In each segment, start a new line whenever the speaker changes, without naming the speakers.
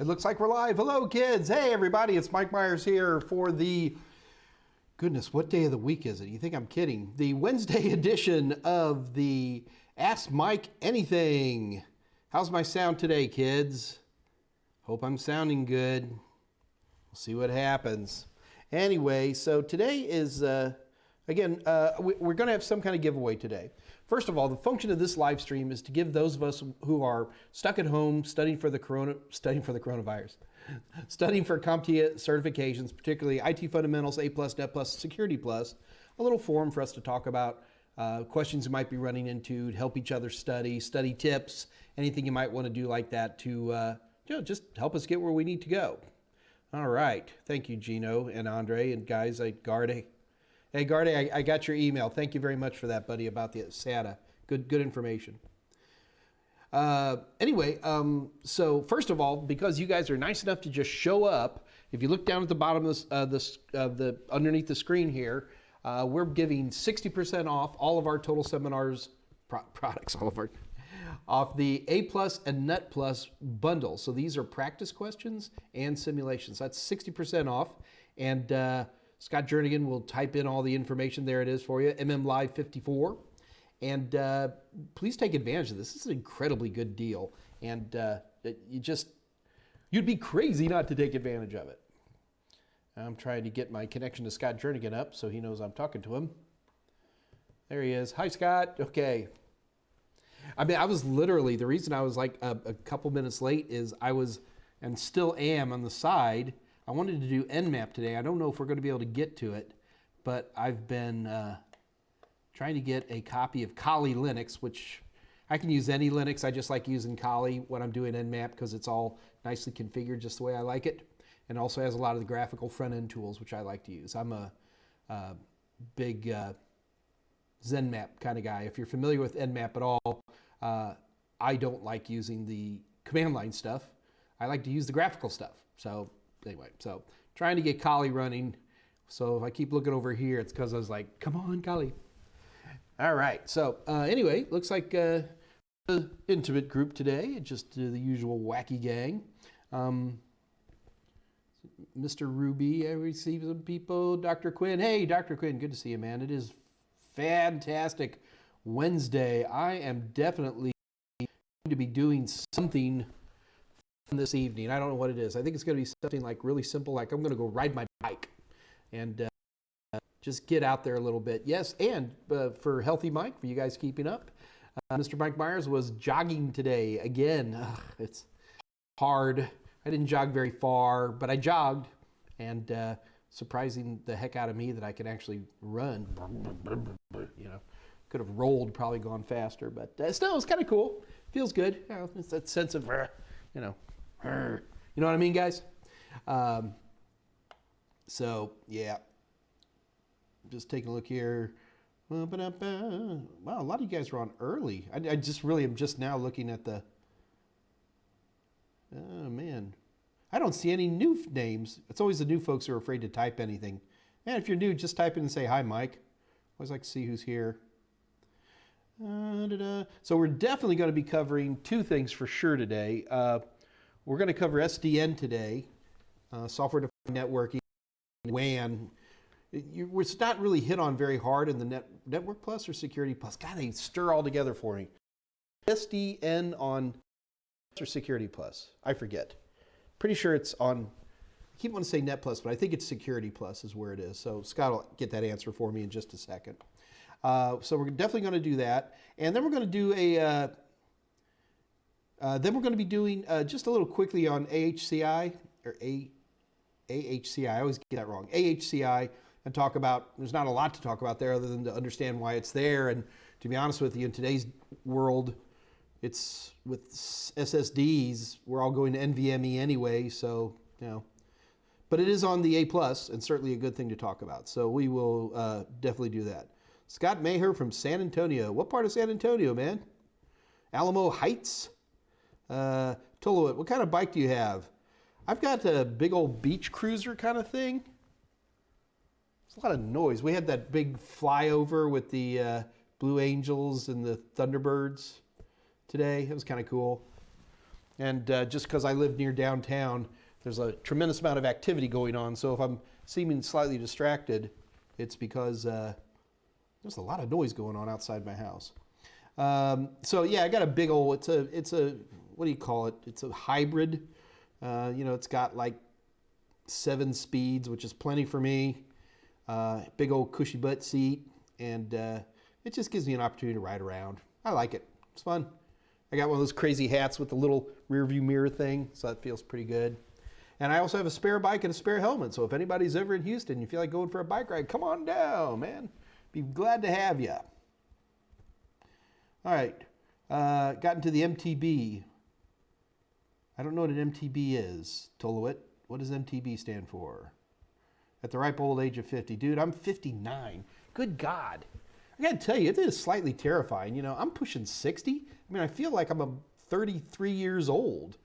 It looks like we're live. Hello, kids. Hey, everybody. It's Mike Meyers here for the, goodness, what day of the week is it? You think I'm kidding? The Wednesday edition of the Ask Mike Anything. How's my sound today, kids? Hope I'm sounding good. We'll see what happens. Anyway, so today is, we're going to have some kind of giveaway today. First of all, the function of this live stream is to give those of us who are stuck at home studying for coronavirus, studying for CompTIA certifications, particularly IT Fundamentals, A+, Net+, Security+, a little forum for us to talk about questions you might be running into, to help each other study tips, anything you might want to do like that to just help us get where we need to go. All right. Thank you, Gino and Andre and guys like Garde. Hey, Garde, I got your email. Thank you very much for that, buddy, about the SATA. Good information. Anyway, so first of all, because you guys are nice enough to just show up, if you look down at the bottom of underneath the screen here, we're giving 60% off all of our total seminars products, off the A+ and Net+ bundle. So these are practice questions and simulations. That's 60% off, and Scott Jernigan will type in all the information. There it is for you, Live 54. And please take advantage of this. This is an incredibly good deal. And you'd be crazy not to take advantage of it. I'm trying to get my connection to Scott Jernigan up so he knows I'm talking to him. There he is. Hi, Scott. Okay. I mean, I was literally, the reason I was like a couple minutes late is I was, and still am on the side, I wanted to do Nmap today. I don't know if we're going to be able to get to it, but I've been trying to get a copy of Kali Linux, which I can use any Linux. I just like using Kali when I'm doing Nmap because it's all nicely configured just the way I like it, and also has a lot of the graphical front-end tools, which I like to use. I'm a big ZenMap kind of guy. If you're familiar with Nmap at all, I don't like using the command line stuff. I like to use the graphical stuff. So anyway, so trying to get Kali running. So if I keep looking over here, it's because I was like, come on, Kali. All right. So anyway, looks like an intimate group today, just the usual wacky gang. Mr. Ruby, I received some people. Dr. Quinn. Hey, Dr. Quinn, good to see you, man. It is fantastic Wednesday. I am definitely going to be doing something this evening. I don't know what it is. I think it's going to be something like really simple, like I'm going to go ride my bike and just get out there a little bit. Yes, and for Healthy Mike, for you guys keeping up, Mr. Mike Myers was jogging today. Again, it's hard. I didn't jog very far, but I jogged, and surprising the heck out of me that I can actually run. You know, could have rolled, probably gone faster, but still, it's kind of cool. Feels good. You know, it's that sense of, you know what I mean, guys? So, yeah. Just taking a look here. Wow, a lot of you guys are on early. I just really am just now looking at the... Oh, man. I don't see any new names. It's always the new folks who are afraid to type anything. And if you're new, just type in and say, hi, Mike. Always like to see who's here. So we're definitely going to be covering two things for sure today. We're going to cover SDN today, software-defined networking, WAN. It's not really hit on very hard in the Network Plus or Security Plus. God, they stir all together for me. SDN on or Security Plus. I forget. Pretty sure it's on, I keep wanting to say Net Plus, but I think it's Security Plus is where it is. So Scott will get that answer for me in just a second. So we're definitely going to do that. And then we're going to do then we're going to be doing just a little quickly on AHCI, or AHCI, I always get that wrong, AHCI, and talk about, there's not a lot to talk about there other than to understand why it's there. And to be honest with you, in today's world, it's with SSDs, we're all going to NVMe anyway, so, you know. But it is on the A+, and certainly a good thing to talk about. So we will definitely do that. Scott Maher from San Antonio. What part of San Antonio, man? Alamo Heights? Tolowit, what kind of bike do you have? I've got a big old beach cruiser kind of thing. There's a lot of noise. We had that big flyover with the Blue Angels and the Thunderbirds today. It was kind of cool. And just because I live near downtown, there's a tremendous amount of activity going on. So if I'm seeming slightly distracted, it's because there's a lot of noise going on outside my house. So yeah, I got a big old, it's a, what do you call it? It's a hybrid. It's got like 7 speeds, which is plenty for me. Big old cushy butt seat. And it just gives me an opportunity to ride around. I like it. It's fun. I got one of those crazy hats with the little rear view mirror thing, so that feels pretty good. And I also have a spare bike and a spare helmet, so if anybody's ever in Houston and you feel like going for a bike ride, come on down, man. Be glad to have you. All right, got into the MTB. I don't know what an MTB is, Tolowit. What does MTB stand for? At the ripe old age of 50. Dude, I'm 59. Good God. I gotta tell you, it is slightly terrifying. I'm pushing 60. I mean, I feel like I'm a 33 years old.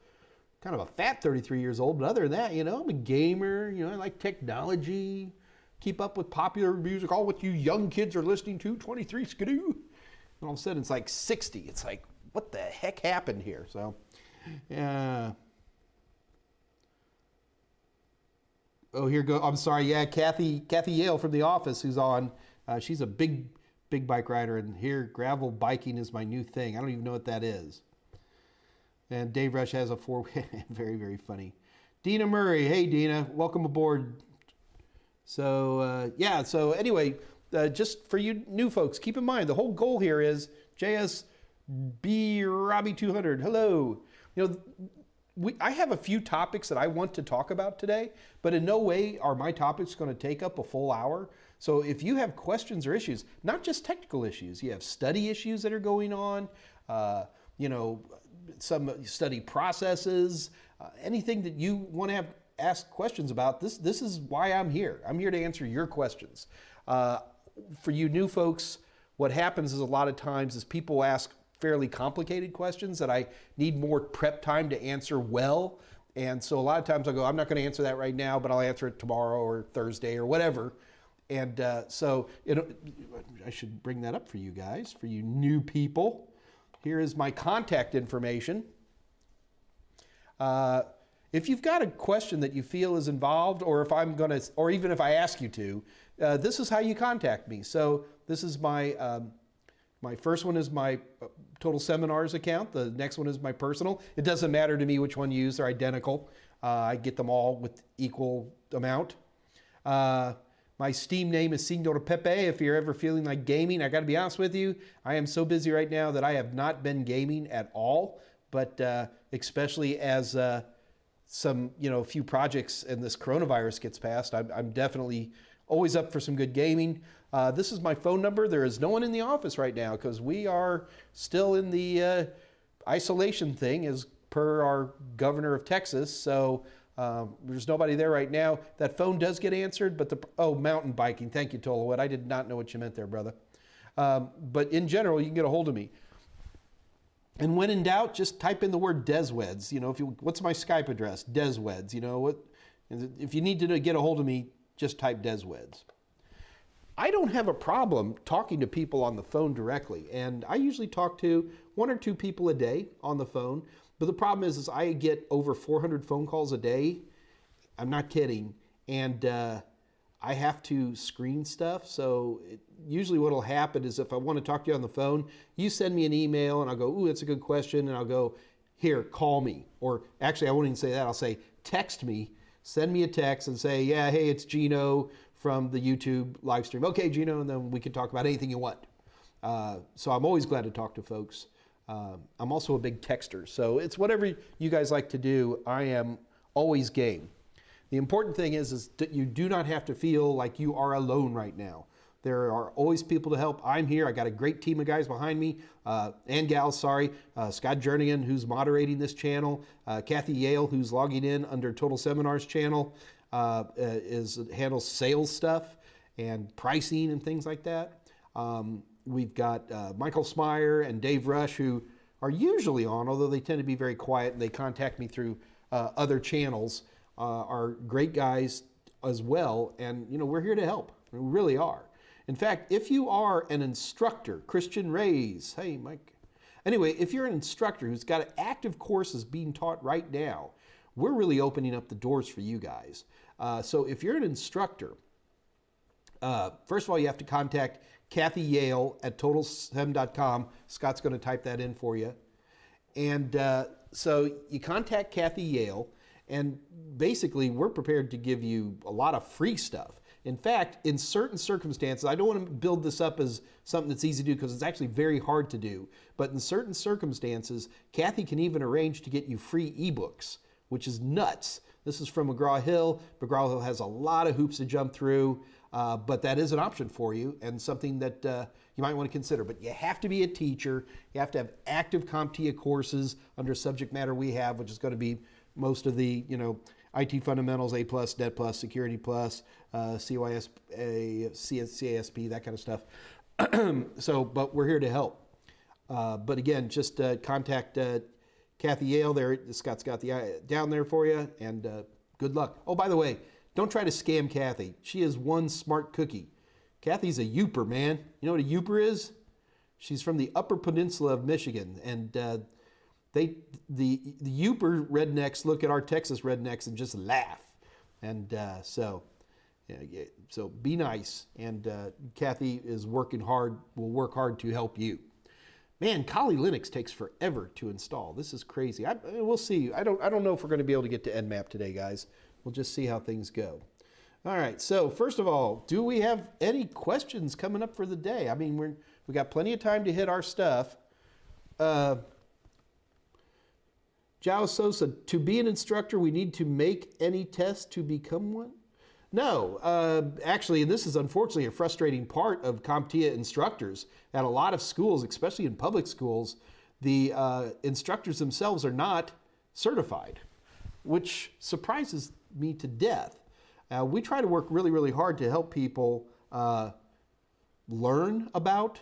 Kind of a fat 33 years old, but other than that, I'm a gamer. I like technology. Keep up with popular music, all what you young kids are listening to, 23 skidoo. And all of a sudden, it's like 60. It's like, what the heck happened here? So, oh, here go. I'm sorry. Yeah, Kathy Yale from The Office, who's on. She's a big bike rider, and here gravel biking is my new thing. I don't even know what that is. And Dave Rush has a 4. Very, very funny. Dina Murray. Hey, Dina. Welcome aboard. So, So anyway, just for you new folks, keep in mind the whole goal here is JSB Robbie 200. Hello. I have a few topics that I want to talk about today, but in no way are my topics going to take up a full hour. So if you have questions or issues, not just technical issues, you have study issues that are going on, some study processes, anything that you want to ask questions about, this is why I'm here. I'm here to answer your questions. For you new folks, what happens is a lot of times is people ask fairly complicated questions that I need more prep time to answer well. And so a lot of times I go, I'm not going to answer that right now, but I'll answer it tomorrow or Thursday or whatever. And I should bring that up for you guys, for you new people. Here is my contact information. If you've got a question that you feel is involved, or even if I ask you to, this is how you contact me. So this is my first one is my Total Seminars account. The next one is my personal. It doesn't matter to me which one you use. They're identical. I get them all with equal amount. My Steam name is Signor Pepe. If you're ever feeling like gaming, I got to be honest with you, I am so busy right now that I have not been gaming at all. But especially as a few projects and this coronavirus gets passed, I'm definitely always up for some good gaming. This is my phone number. There is no one in the office right now because we are still in the isolation thing as per our governor of Texas. So there's nobody there right now. That phone does get answered, but mountain biking. Thank you, Tolowit. I did not know what you meant there, brother. But in general, you can get a hold of me. And when in doubt, just type in the word DesWeds. What's my Skype address? DesWeds. If you need to get a hold of me, just type DesWeds. I don't have a problem talking to people on the phone directly, and I usually talk to 1 or 2 people a day on the phone. But the problem is I get over 400 phone calls a day. I'm not kidding, and I have to screen stuff. So usually what will happen is if I want to talk to you on the phone, you send me an email, and I'll go, ooh, that's a good question, and I'll go, here, call me. Or actually, I won't even say that. I'll say, text me. Send me a text and say, yeah, hey, it's Gino from the YouTube live stream. Okay, Gino, and then we can talk about anything you want. So I'm always glad to talk to folks. I'm also a big texter, so it's whatever you guys like to do. I am always game. The important thing is that you do not have to feel like you are alone right now. There are always people to help. I'm here. I got a great team of guys behind me, and gals, sorry. Scott Jernigan, who's moderating this channel. Kathy Yale, who's logging in under Total Seminars channel, handles sales stuff and pricing and things like that. We've got Michael Smyer and Dave Rush, who are usually on, although they tend to be very quiet and they contact me through other channels, are great guys as well. And, we're here to help. We really are. In fact, if you are an instructor, Christian Rays, hey, Mike, Anyway, if you're an instructor who's got active courses being taught right now, we're really opening up the doors for you guys. So if you're an instructor, first of all, you have to contact Kathy Yale at totalsem.com. Scott's going to type that in for you. And so you contact Kathy Yale, and basically we're prepared to give you a lot of free stuff. In fact, in certain circumstances, I don't want to build this up as something that's easy to do because it's actually very hard to do, but in certain circumstances, Kathy can even arrange to get you free ebooks, which is nuts. This is from McGraw-Hill. McGraw-Hill has a lot of hoops to jump through, but that is an option for you and something that you might want to consider. But you have to be a teacher. You have to have active CompTIA courses under subject matter we have, which is going to be most of the, IT fundamentals, A+, Net+, Security+, CYSA, CASP, that kind of stuff. But we're here to help. But again, just contact Kathy Yale there. Scott's got the down there for you, and good luck. Oh, by the way, don't try to scam Kathy. She is one smart cookie. Kathy's a Youper, man. You know what a Youper is? She's from the Upper Peninsula of Michigan, and the Youper rednecks look at our Texas rednecks and just laugh. And so be nice. And Kathy is working hard, will work hard to help you. Man, Kali Linux takes forever to install. This is crazy. We'll see. I don't know if we're going to be able to get to Nmap today, guys. We'll just see how things go. All right. So first of all, do we have any questions coming up for the day? I mean, we got plenty of time to hit our stuff. Jao Sosa, to be an instructor, we need to make any test to become one? No, actually, and this is unfortunately a frustrating part of CompTIA instructors. At a lot of schools, especially in public schools, the instructors themselves are not certified, which surprises me to death. We try to work really, really hard to help people learn about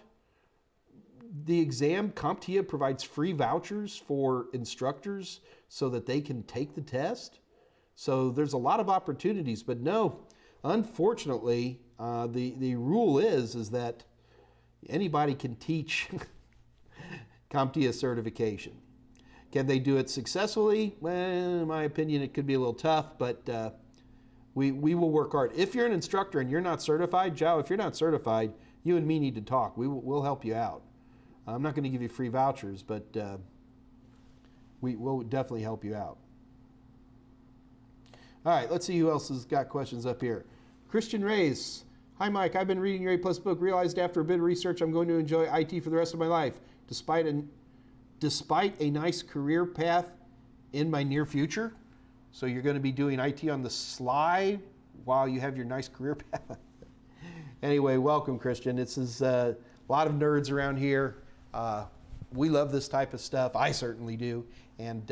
the exam. CompTIA provides free vouchers for instructors so that they can take the test. So there's a lot of opportunities, but no, unfortunately, the rule is that anybody can teach CompTIA certification. Can they do it successfully? Well, in my opinion, it could be a little tough, but we will work hard. If you're an instructor and you're not certified, Joe, if you're not certified, you and me need to talk. We'll help you out. I'm not going to give you free vouchers, but we will definitely help you out. All right, let's see who else has got questions up here. Christian Reyes. Hi, Mike. I've been reading your A+ book. Realized after a bit of research, I'm going to enjoy IT for the rest of my life, despite a nice career path in my near future. So you're going to be doing IT on the sly while you have your nice career path. Anyway, welcome, Christian. This is a lot of nerds around here. We love this type of stuff. I certainly do. And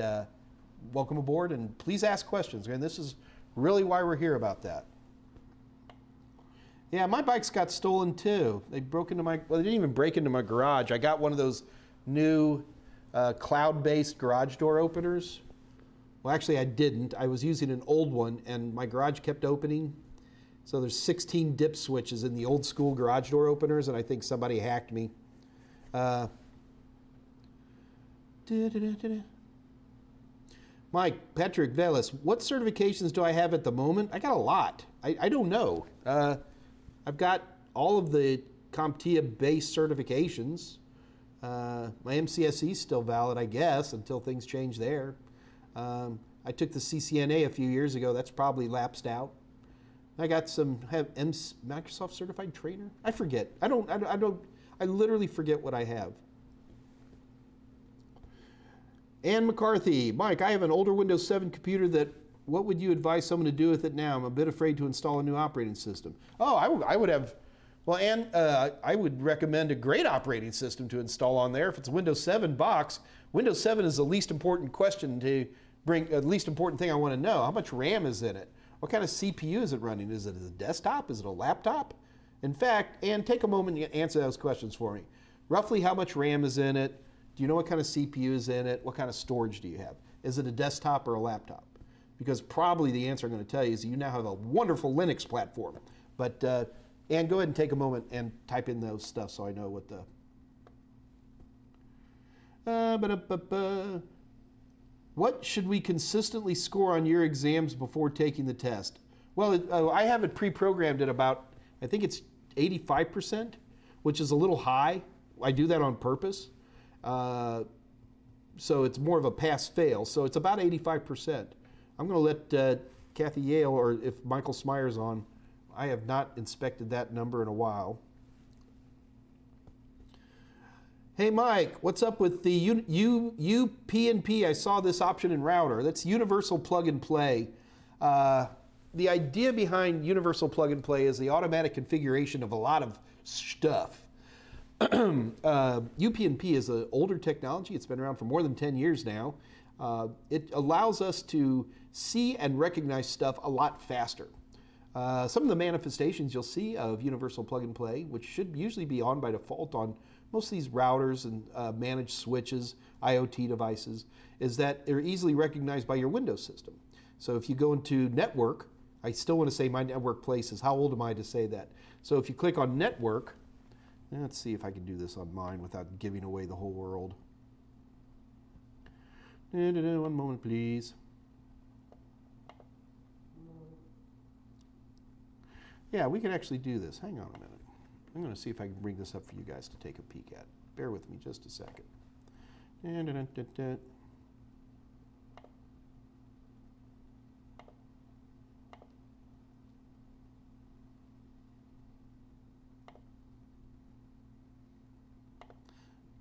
welcome aboard, and please ask questions. And this is really why we're here about that. Yeah, my bikes got stolen too. They broke into they didn't even break into my garage. I got one of those new cloud-based garage door openers. Well, actually I didn't. I was using an old one, and my garage kept opening. So there's 16 dip switches in the old school garage door openers, and I think somebody hacked me. Mike, Patrick, Velas, what certifications do I have at the moment? I got a lot. I don't know. I've got all of the CompTIA-based certifications. My MCSE is still valid, I guess, until things change there. I took the CCNA a few years ago. That's probably lapsed out. I got Microsoft Certified Trainer. I forget. I literally forget what I have. Ann McCarthy, Mike, I have an older Windows 7 computer what would you advise someone to do with it now? I'm a bit afraid to install a new operating system. Oh, I would have, well, Ann, I would recommend a great operating system to install on there. If it's a Windows 7 box, Windows 7 is the least important question to bring, the least important thing I want to know. How much RAM is in it? What kind of CPU is it running? Is it a desktop? Is it a laptop? In fact, Ann, take a moment and answer those questions for me. Roughly how much RAM is in it? Do you know what kind of CPU is in it? What kind of storage do you have? Is it a desktop or a laptop? Because probably the answer I'm going to tell you is you now have a wonderful Linux platform. But, Ann, go ahead and take a moment and type in those stuff so I know what the... What should we consistently score on your exams before taking the test? Well, I have it pre-programmed at about, I think it's 85%, which is a little high. I do that on purpose. So it's more of a pass-fail. So it's about 85%. I'm going to let Kathy Yale, or if Michael Smyer's on, I have not inspected that number in a while. Hey Mike, what's up with the UPnP? I saw this option in router. That's universal plug and play. The idea behind universal plug and play is the automatic configuration of a lot of stuff. UPnP is an older technology. It's been around for more than 10 years now. It allows us to see and recognize stuff a lot faster. Some of the manifestations you'll see of universal plug and play, which should usually be on by default on most of these routers and managed switches, IoT devices, is that they're easily recognized by your Windows system. So if you go into network, I still want to say my network places. How old am I to say that? So if you click on network, let's see if I can do this on mine without giving away the whole world. One moment, please. Yeah, we can actually do this. Hang on a minute. I'm going to see if I can bring this up for you guys to take a peek at. Bear with me just a second.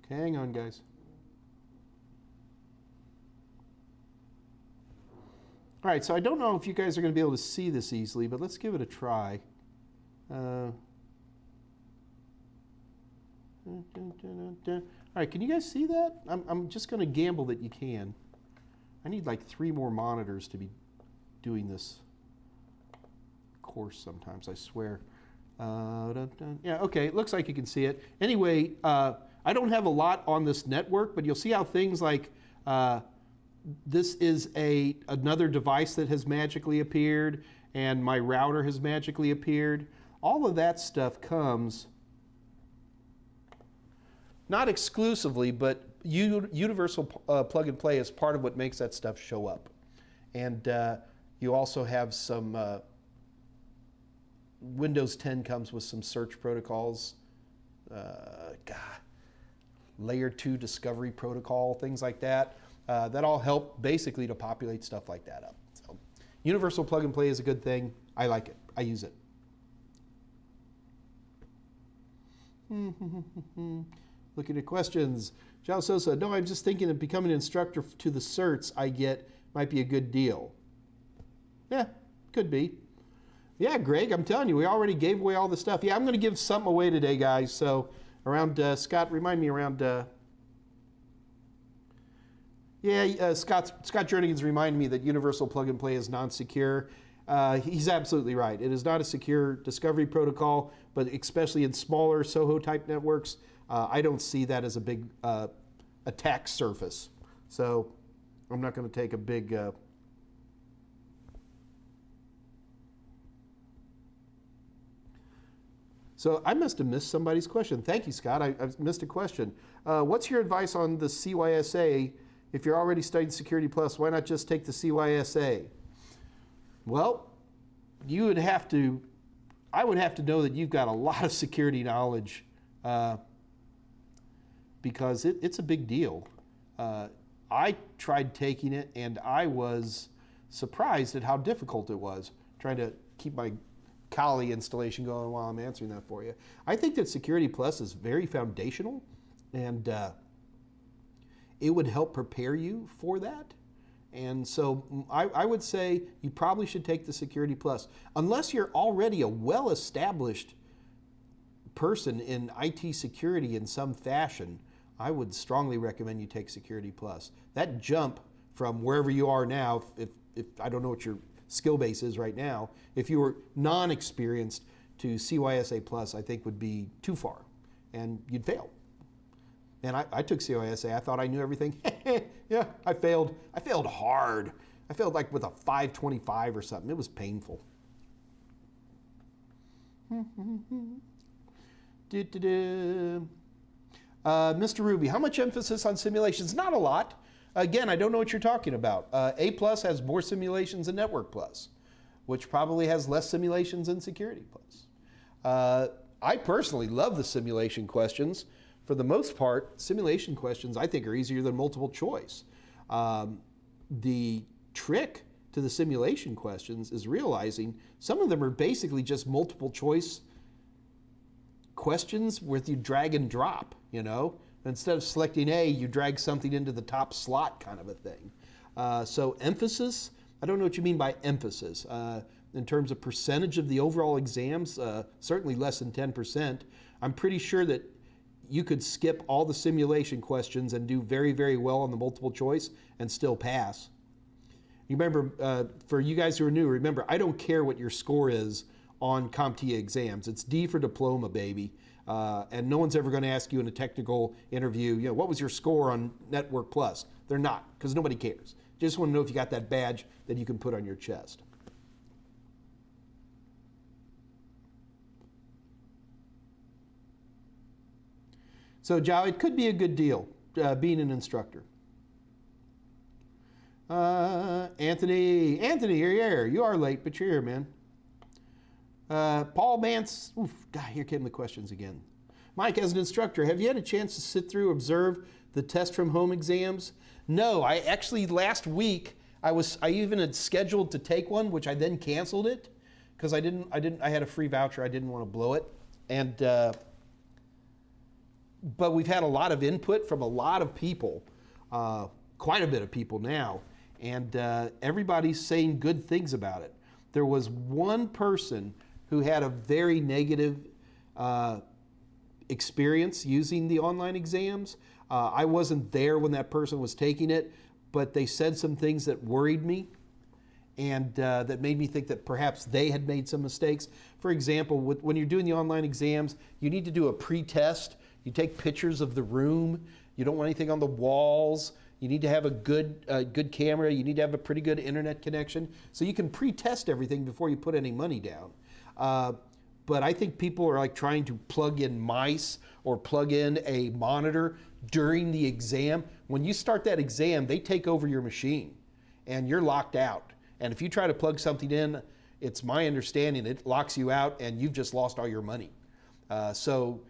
Okay, hang on, guys. All right, so I don't know if you guys are going to be able to see this easily, but let's give it a try. All right, can you guys see that? I'm just going to gamble that you can. I need like 3 more monitors to be doing this course sometimes, I swear. Yeah, okay, it looks like you can see it. Anyway, I don't have a lot on this network, but you'll see how things like this is another device that has magically appeared, and my router has magically appeared. All of that stuff comes, not exclusively, but universal plug and play is part of what makes that stuff show up. And you also have some, Windows 10 comes with some search protocols, layer 2 discovery protocol, things like that. That all help basically to populate stuff like that up. So, universal plug and play is a good thing. I like it. I use it. Looking at questions. Joe Sosa, no, I'm just thinking that becoming an instructor to the certs I get might be a good deal. Yeah, could be. Yeah, Greg, I'm telling you, we already gave away all the stuff. Yeah, I'm going to give something away today, guys. So around, Scott, remind me around, Scott Jernigan's reminded me that universal plug and play is non-secure. He's absolutely right. It is not a secure discovery protocol, but especially in smaller SOHO type networks, I don't see that as a big attack surface. So I'm not going to take a big... So I must have missed somebody's question. Thank you, Scott. I missed a question. What's your advice on the CYSA? If you're already studying Security Plus, why not just take the CYSA? Well, I would have to know that you've got a lot of security knowledge because it's a big deal. I tried taking it and I was surprised at how difficult it was trying to keep my Kali installation going while I'm answering that for you. I think that Security Plus is very foundational and it would help prepare you for that. And so I would say you probably should take the Security Plus. Unless you're already a well-established person in IT security in some fashion, I would strongly recommend you take Security Plus. That jump from wherever you are now, if I don't know what your skill base is right now, if you were non-experienced to CYSA Plus, I think would be too far and you'd fail. And I took CYSA. I thought I knew everything. Yeah, I failed. I failed hard. I failed like with a 525 or something. It was painful. Mr. Ruby, how much emphasis on simulations? Not a lot. Again, I don't know what you're talking about. A Plus has more simulations than Network Plus, which probably has less simulations than Security Plus. I personally love the simulation questions. For the most part, simulation questions I think are easier than multiple choice. The trick to the simulation questions is realizing some of them are basically just multiple choice questions where you drag and drop, you know. Instead of selecting A, you drag something into the top slot kind of a thing. So emphasis, I don't know what you mean by emphasis. In terms of percentage of the overall exams, certainly less than 10%. I'm pretty sure that you could skip all the simulation questions and do very, very well on the multiple choice and still pass. You remember, for you guys who are new, remember, I don't care what your score is on CompTIA exams. It's D for diploma, baby. And no one's ever going to ask you in a technical interview, you know, what was your score on Network Plus? They're not, because nobody cares. Just want to know if you got that badge that you can put on your chest. So, Joe, it could be a good deal being an instructor. Anthony, you're here. You are late, but you're here, man. Paul Mance, God, here came the questions again. Mike, as an instructor, have you had a chance to sit through, observe the test from home exams? No, I actually last week I even had scheduled to take one, which I then canceled it because I had a free voucher. I didn't want to blow it, and but we've had a lot of input from a lot of people, quite a bit of people now, and everybody's saying good things about it. There was one person who had a very negative experience using the online exams. I wasn't there when that person was taking it, but they said some things that worried me and that made me think that perhaps they had made some mistakes. For example, when you're doing the online exams, you need to do a pre-test. You take pictures of the room. You don't want anything on the walls. You need to have a good camera. You need to have a pretty good internet connection. So you can pre-test everything before you put any money down. But I think people are like trying to plug in mice or plug in a monitor during the exam. When you start that exam, they take over your machine and you're locked out. And if you try to plug something in, it's my understanding it locks you out and you've just lost all your money. So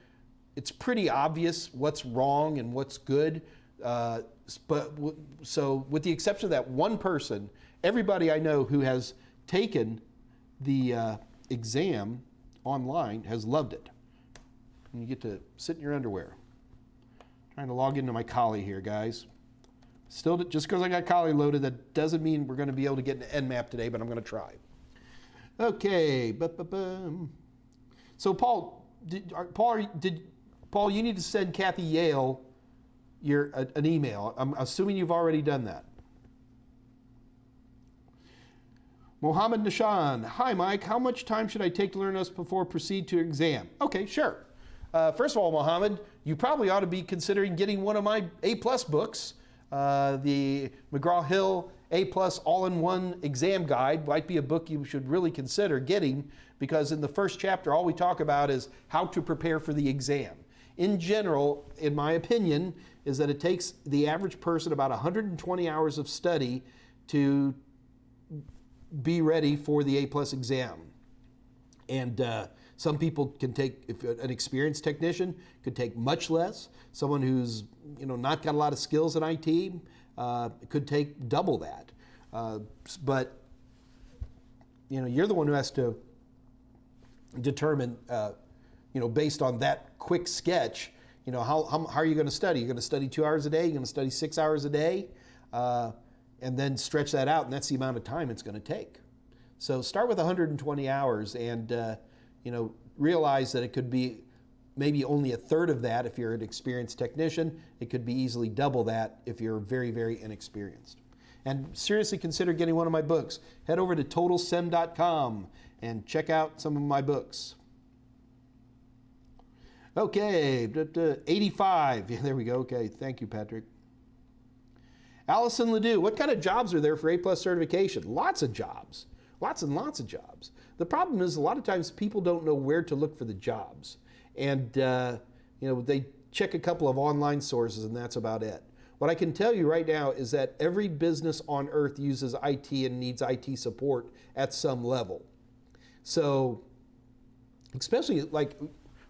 it's pretty obvious what's wrong and what's good. So with the exception of that one person, everybody I know who has taken the exam online has loved it. And you get to sit in your underwear. Trying to log into my Kali here, guys. Still, just because I got Kali loaded, that doesn't mean we're going to be able to get an Nmap today, but I'm going to try. Okay. So Paul, Paul, you need to send Kathy Yale an email. I'm assuming you've already done that. Mohammed Nishan, hi Mike, how much time should I take to learn us before proceed to exam? Okay, sure. First of all, Mohammed, you probably ought to be considering getting one of my A+ books. The McGraw-Hill A+ all-in-one exam guide might be a book you should really consider getting, because in the first chapter, all we talk about is how to prepare for the exam. In general, in my opinion, is that it takes the average person about 120 hours of study to be ready for the A+ exam. And some people can take, if an experienced technician could take much less. Someone who's not got a lot of skills in IT could take double that. But you're the one who has to determine, based on that quick sketch, how are you going to study? You're going to study 2 hours a day? You're going to study 6 hours a day? And then stretch that out, and that's the amount of time it's going to take. So start with 120 hours and realize that it could be maybe only a third of that if you're an experienced technician. It could be easily double that if you're very, very inexperienced. And seriously consider getting one of my books. Head over to TotalSem.com and check out some of my books. Okay, 85. Yeah, there we go. Okay, thank you, Patrick. Allison Ledoux, what kind of jobs are there for A+ certification? Lots of jobs. Lots and lots of jobs. The problem is a lot of times people don't know where to look for the jobs. And they check a couple of online sources, and that's about it. What I can tell you right now is that every business on earth uses IT and needs IT support at some level. So, especially like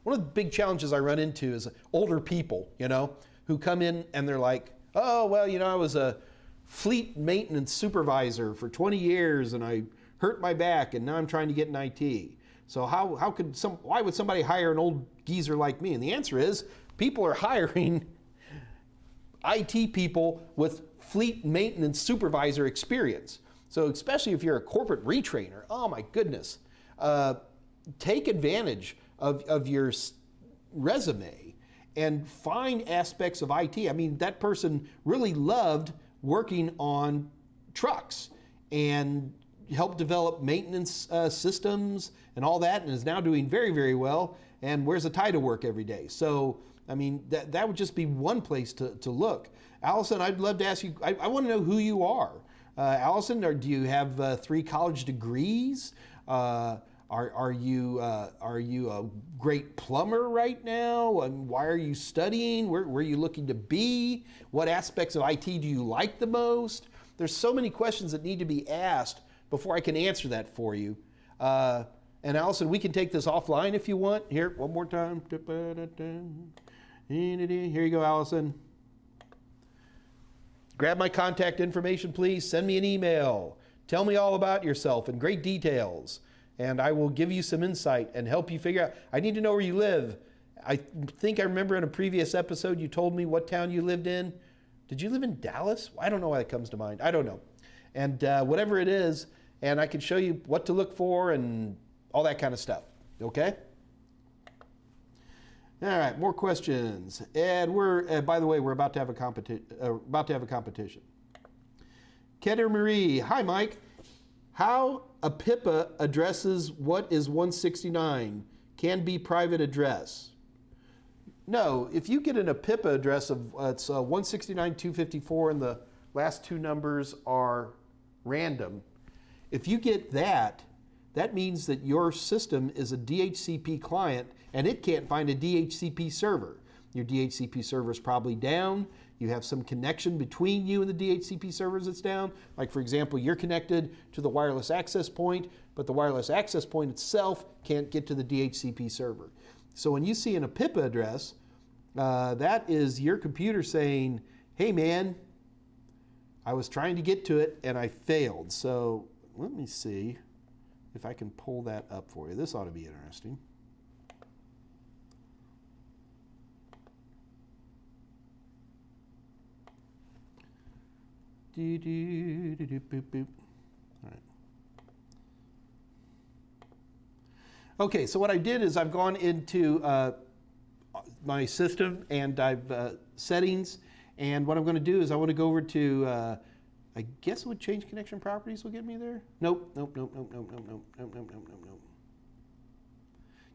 one of the big challenges I run into is older people, you know, who come in and they're like, oh, well, you know, I was a fleet maintenance supervisor for 20 years and I hurt my back and now I'm trying to get in IT. So why would somebody hire an old geezer like me? And the answer is people are hiring IT people with fleet maintenance supervisor experience. So especially if you're a corporate retrainer, oh my goodness, take advantage of your resume and find aspects of IT. I mean, that person really loved working on trucks and helped develop maintenance systems and all that, and is now doing very, very well and wears a tie to work every day. So, I mean, that would just be one place to look. Allison, I'd love to ask you, I want to know who you are. Allison, do you have 3 college degrees? Are you a great plumber right now? And why are you studying? Where are you looking to be? What aspects of IT do you like the most? There's so many questions that need to be asked before I can answer that for you. And Allison, we can take this offline if you want. Here, one more time. Here you go, Allison. Grab my contact information, please. Send me an email. Tell me all about yourself in great details. And I will give you some insight and help you figure out. I need to know where you live. I think I remember in a previous episode you told me what town you lived in. Did you live in Dallas? I don't know why that comes to mind. I don't know. And whatever it is, and I can show you what to look for and all that kind of stuff. Okay? All right, more questions. And we're, by the way, we're about to have a competition. Keter Marie, hi Mike. How a PIPA addresses what is 169 can be private address. No, if you get a PIPA address of it's 169.254 and the last 2 numbers are random, if you get that, that means that your system is a DHCP client and it can't find a DHCP server. Your DHCP server is probably down. You have some connection between you and the DHCP servers that's down. Like for example, you're connected to the wireless access point, but the wireless access point itself can't get to the DHCP server. So when you see in a PIPA address, that is your computer saying, hey man, I was trying to get to it and I failed. So let me see if I can pull that up for you. This ought to be interesting. Boop, boop. All right. Okay, so what I did is I've gone into my system and I've settings, and what I'm going to do is I want to go over to I guess it would change connection properties will get me there. Nope.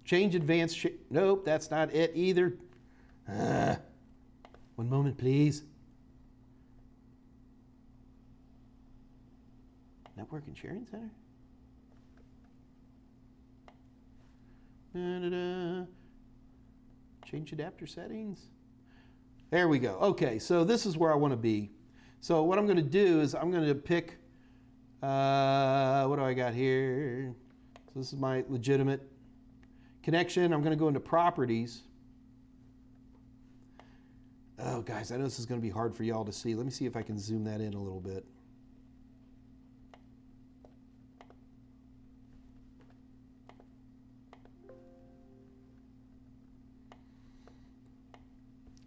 Change advanced. Nope, that's not it either. One moment, please. Network and Sharing Center. Change adapter settings. There we go. Okay, so this is where I want to be. So what I'm going to do is I'm going to pick, what do I got here? So this is my legitimate connection. I'm going to go into properties. Oh, guys, I know this is going to be hard for y'all to see. Let me see if I can zoom that in a little bit.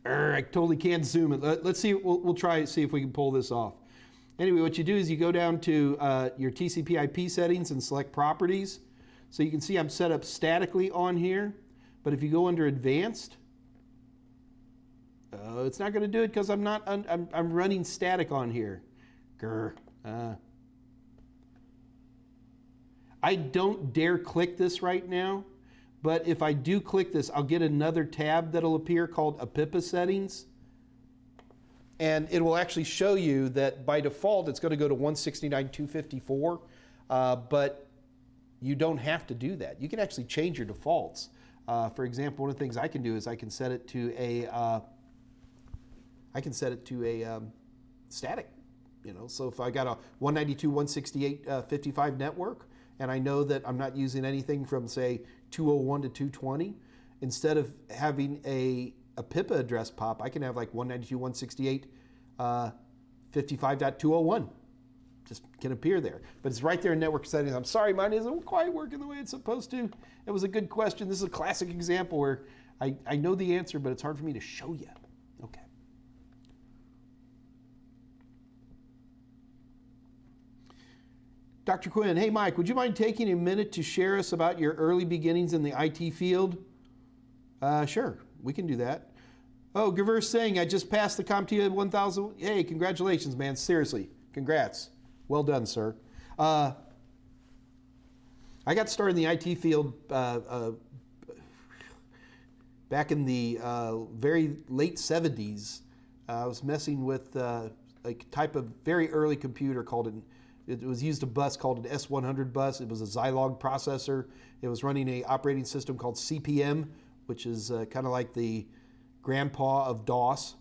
I totally can't zoom it. Let's see. We'll try see if we can pull this off. Anyway, what you do is you go down to your TCP/IP settings and select properties. So you can see I'm set up statically on here. But if you go under advanced, it's not going to do it because I'm not. I'm running static on here. I don't dare click this right now. But if I do click this, I'll get another tab that'll appear called APIPA settings. And it will actually show you that by default, it's going to go to 169.254. But you don't have to do that. You can actually change your defaults. For example, one of the things I can do is I can set it to a static. So if I got a 192.168.55 network, and I know that I'm not using anything from say 201 to 220, instead of having a PIPA address pop, I can have like 192.168.55.201. Just can appear there. But it's right there in network settings. I'm sorry, mine isn't quite working the way it's supposed to. It was a good question. This is a classic example where I know the answer, but it's hard for me to show you. Okay. Dr. Quinn, hey Mike, would you mind taking a minute to share us about your early beginnings in the IT field? Sure, we can do that. Oh, Gaver's saying I just passed the CompTIA 1000. Hey, congratulations, man. Seriously, congrats. Well done, sir. I got started in the IT field back in the very late 70s. I was messing with a type of very early computer called it was used a bus called an S100 bus. It was a Zilog processor. It was running an operating system called CPM, which is kind of like the grandpa of DOS,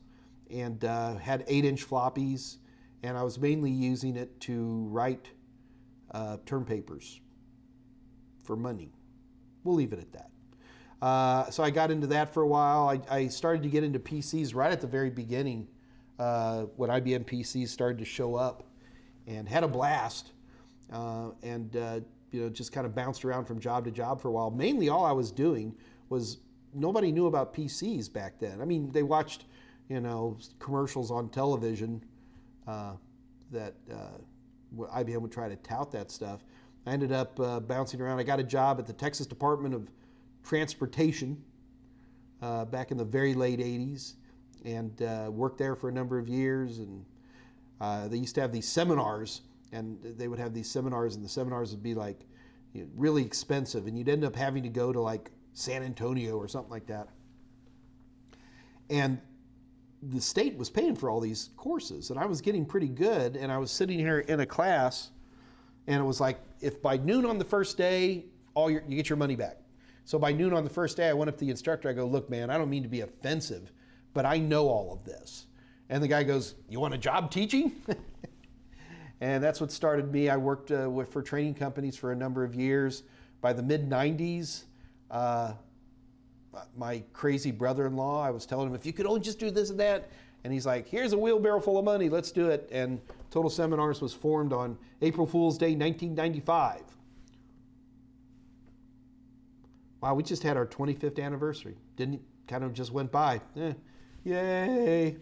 and had 8-inch floppies. And I was mainly using it to write term papers for money. We'll leave it at that. So I got into that for a while. I started to get into PCs right at the very beginning when IBM PCs started to show up, and had a blast. Just kind of bounced around from job to job for a while. Mainly all I was doing was, nobody knew about PCs back then. I mean, they watched, commercials on television that IBM would try to tout that stuff. I ended up bouncing around. I got a job at the Texas Department of Transportation back in the very late 80s, and worked there for a number of years. And they used to have these seminars, and they would have these seminars, and the seminars would be like really expensive, and you'd end up having to go to like San Antonio or something like that. And the state was paying for all these courses, and I was getting pretty good, and I was sitting here in a class, and it was like, if by noon on the first day, you get your money back. So by noon on the first day, I went up to the instructor, I go, look, man, I don't mean to be offensive, but I know all of this. And the guy goes, you want a job teaching? And that's what started me. I worked for training companies for a number of years. By the mid-90s, my crazy brother-in-law, I was telling him, if you could only just do this and that. And he's like, here's a wheelbarrow full of money, let's do it. And Total Seminars was formed on April Fool's Day, 1995. Wow, we just had our 25th anniversary. Kind of just went by. Yay.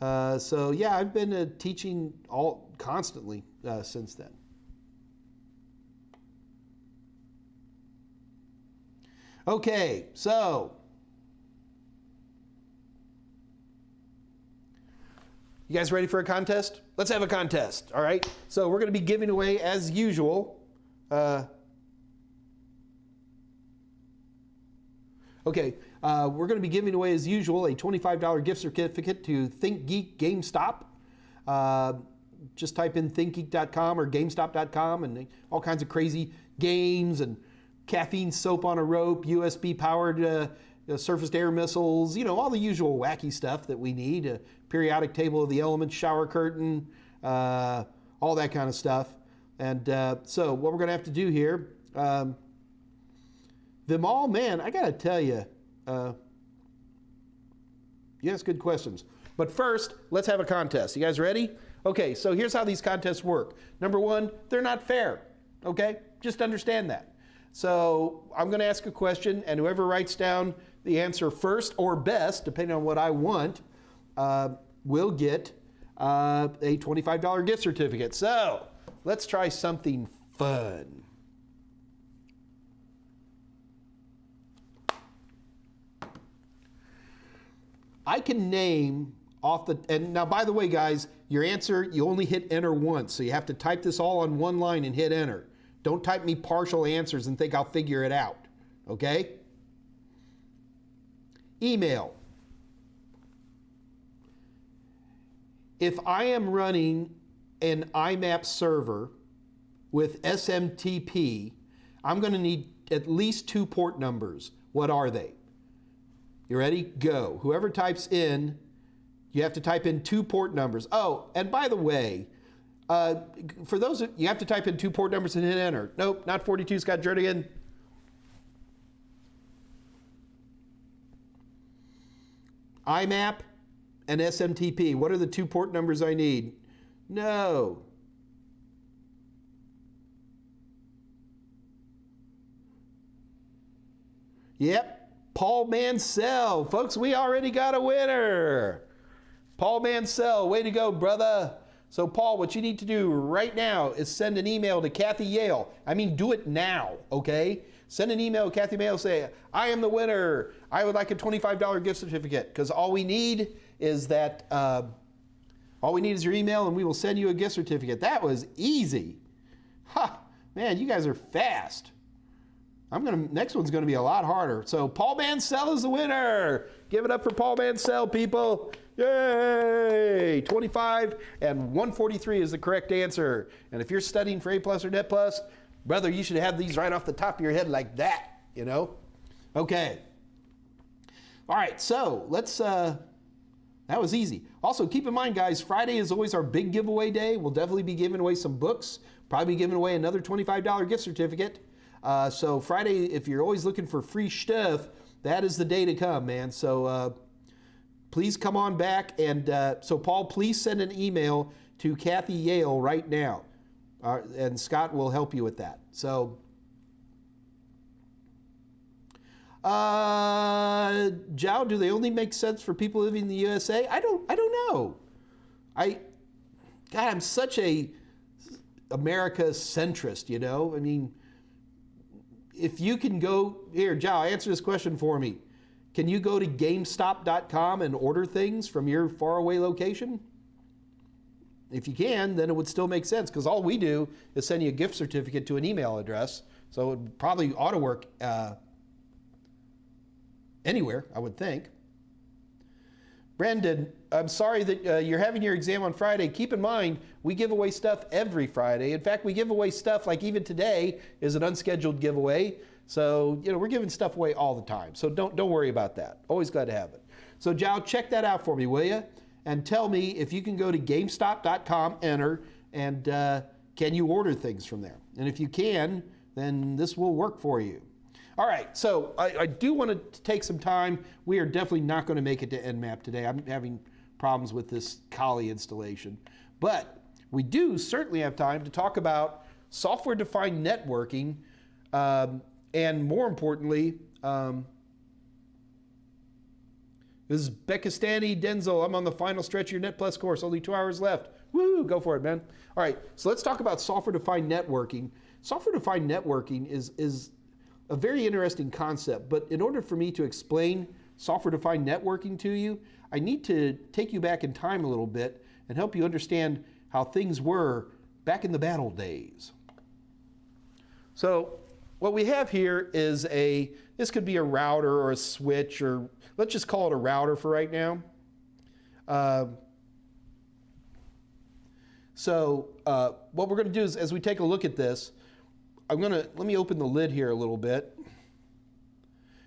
So yeah, I've been teaching constantly since then. Okay, so you guys ready for a contest? Let's have a contest, all right? So we're going to be giving away, as usual, we're going to be giving away, as usual, a $25 gift certificate to ThinkGeek GameStop. Just type in thinkgeek.com or gamestop.com, and all kinds of crazy games and caffeine soap on a rope, USB-powered surface air missiles, all the usual wacky stuff that we need, a periodic table of the elements, shower curtain, all that kind of stuff. And so what we're going to have to do here, Vimal, man, I got to tell you, yes, good questions. But first, let's have a contest. You guys ready? Okay, so here's how these contests work. Number one, they're not fair, okay? Just understand that. So I'm going to ask a question, and whoever writes down the answer first or best, depending on what I want, will get a $25 gift certificate. So let's try something fun. I can name off the, and now by the way guys, your answer, you only hit enter once, so you have to type this all on one line and hit enter. Don't type me partial answers and think I'll figure it out, okay? Email. If I am running an IMAP server with SMTP, I'm going to need at least 2 port numbers, What are they? You ready? Go. Whoever types in, you have to type in 2 port numbers. Oh, and by the way, for those, you have to type in 2 port numbers and hit enter. Nope, not 42, Scott Jernigan. IMAP and SMTP. What are the 2 port numbers I need? No. Yep, Paul Mansell. Folks, we already got a winner. Paul Mansell, way to go, brother. So Paul, what you need to do right now is send an email to Kathy Yale. I mean, do it now, okay? Send an email to Kathy Yale, say, I am the winner. I would like a $25 gift certificate, because all we need is that, all we need is your email, and we will send you a gift certificate. That was easy. Ha, man, you guys are fast. Next one's gonna be a lot harder. So Paul Mansell is the winner. Give it up for Paul Mansell, people. Yay! 25 and 143 is the correct answer. And if you're studying for A+ or Net+, brother, you should have these right off the top of your head like that, you know? Okay. All right, so let's, that was easy. Also, keep in mind, guys, Friday is always our big giveaway day. We'll definitely be giving away some books, probably giving away another $25 gift certificate. So Friday, if you're always looking for free stuff, that is the day to come, man. So please come on back. And so Paul, please send an email to Kathy Yale right now. And Scott will help you with that. So, Zhao, do they only make sense for people living in the USA? I don't know. God, I'm such a America centrist, you know? I mean, if you can go, here, Zhao, answer this question for me. Can you go to GameStop.com and order things from your faraway location? If you can, then it would still make sense, because all we do is send you a gift certificate to an email address. So it would probably ought to work anywhere, I would think. Brandon, I'm sorry that you're having your exam on Friday. Keep in mind, we give away stuff every Friday. In fact, we give away stuff like even today is an unscheduled giveaway. So, you know, we're giving stuff away all the time. So don't worry about that. Always glad to have it. So, Zhao, check that out for me, will you? And tell me if you can go to GameStop.com, enter, and can you order things from there? And if you can, then this will work for you. All right, so I do want to take some time. We are definitely not going to make it to Nmap today. I'm having problems with this Kali installation. But we do certainly have time to talk about software-defined networking, and more importantly, this is Bekistani Denzel. I'm on the final stretch of your Net Plus course. Only 2 hours left. Woo, go for it, man. All right, so let's talk about software-defined networking. Software-defined networking is a very interesting concept, but in order for me to explain software-defined networking to you, I need to take you back in time a little bit and help you understand how things were back in the bad old days. So what we have here is this could be a router or a switch, or let's just call it a router for right now. What we're going to do is, as we take a look at this, let me open the lid here a little bit.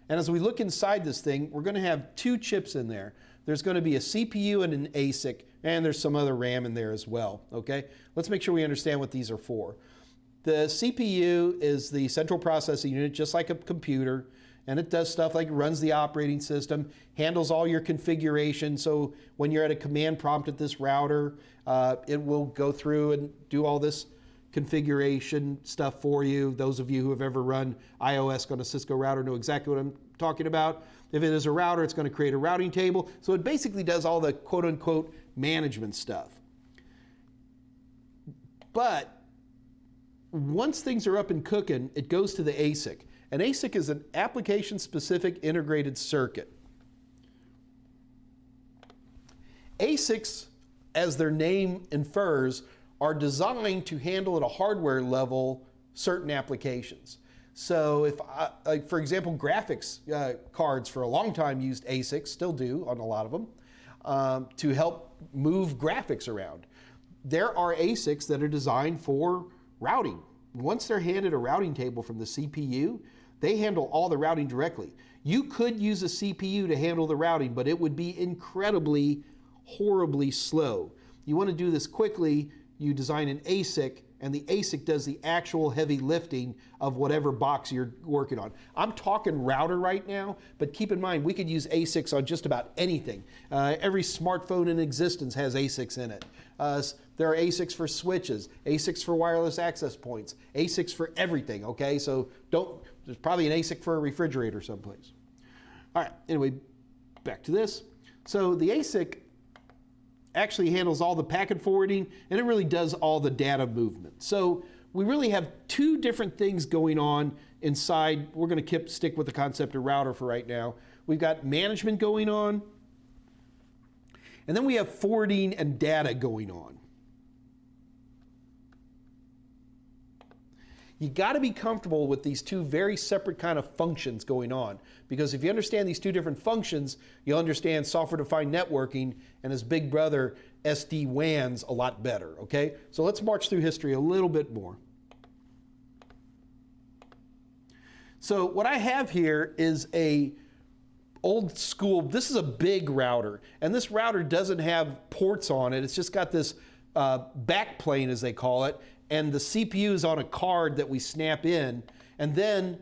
And as we look inside this thing, we're going to have 2 chips in there. There's going to be a CPU and an ASIC, and there's some other RAM in there as well, okay? Let's make sure we understand what these are for. The CPU is the central processing unit, just like a computer, and it does stuff like runs the operating system, handles all your configuration. So when you're at a command prompt at this router, it will go through and do all this configuration stuff for you. Those of you who have ever run iOS on a Cisco router know exactly what I'm talking about. If it is a router, it's going to create a routing table. So it basically does all the quote-unquote management stuff. But once things are up and cooking, it goes to the ASIC. An ASIC is an application-specific integrated circuit. ASICs, as their name infers, are designed to handle at a hardware level certain applications. So if, for example, graphics cards for a long time used ASICs, still do on a lot of them, to help move graphics around. There are ASICs that are designed for routing. Once they're handed a routing table from the CPU, They handle all the routing directly. You could use a CPU to handle the routing, but it would be incredibly, horribly slow. You want to do this quickly, you design an ASIC, and the ASIC does the actual heavy lifting of whatever box you're working on. I'm talking router right now, but keep in mind, we could use ASICs on just about anything. Every smartphone in existence has ASICs in it. There are ASICs for switches, ASICs for wireless access points, ASICs for everything, okay? So there's probably an ASIC for a refrigerator someplace. All right, anyway, back to this. So the ASIC actually handles all the packet forwarding, and it really does all the data movement. So we really have two different things going on inside. We're going to stick with the concept of router for right now. We've got management going on, and then we have forwarding and data going on. You got to be comfortable with these two very separate kind of functions going on, because if you understand these two different functions, you'll understand software-defined networking and his big brother SD-WANs a lot better, okay? So let's march through history a little bit more. So what I have here is a old school, this is a big router, and this router doesn't have ports on it. It's just got this backplane, as they call it, and the CPU is on a card that we snap in, and then,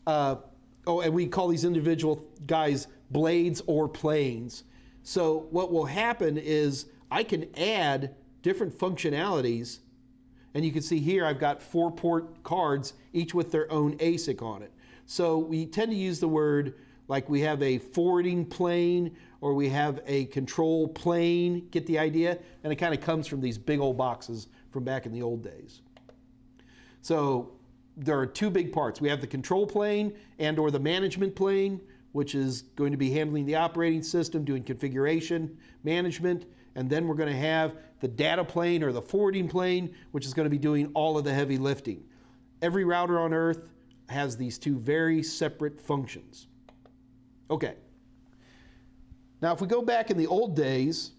and we call these individual guys blades or planes. So what will happen is I can add different functionalities, and you can see here I've got 4-port cards, each with their own ASIC on it. So we tend to use the word, like we have a forwarding plane, or we have a control plane, get the idea? And it kind of comes from these big old boxes from back in the old days. So there are two big parts. We have the control plane and or the management plane, which is going to be handling the operating system, doing configuration management, and then we're going to have the data plane or the forwarding plane, which is going to be doing all of the heavy lifting. Every router on Earth has these two very separate functions. Okay. Now, if we go back in the old days,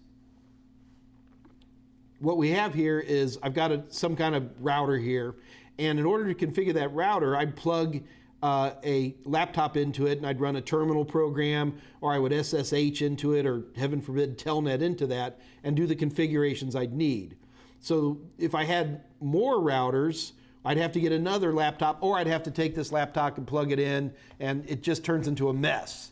what we have here is I've got some kind of router here, and in order to configure that router, I'd plug a laptop into it, and I'd run a terminal program, or I would SSH into it, or heaven forbid, telnet into that, and do the configurations I'd need. So if I had more routers, I'd have to get another laptop, or I'd have to take this laptop and plug it in, and it just turns into a mess.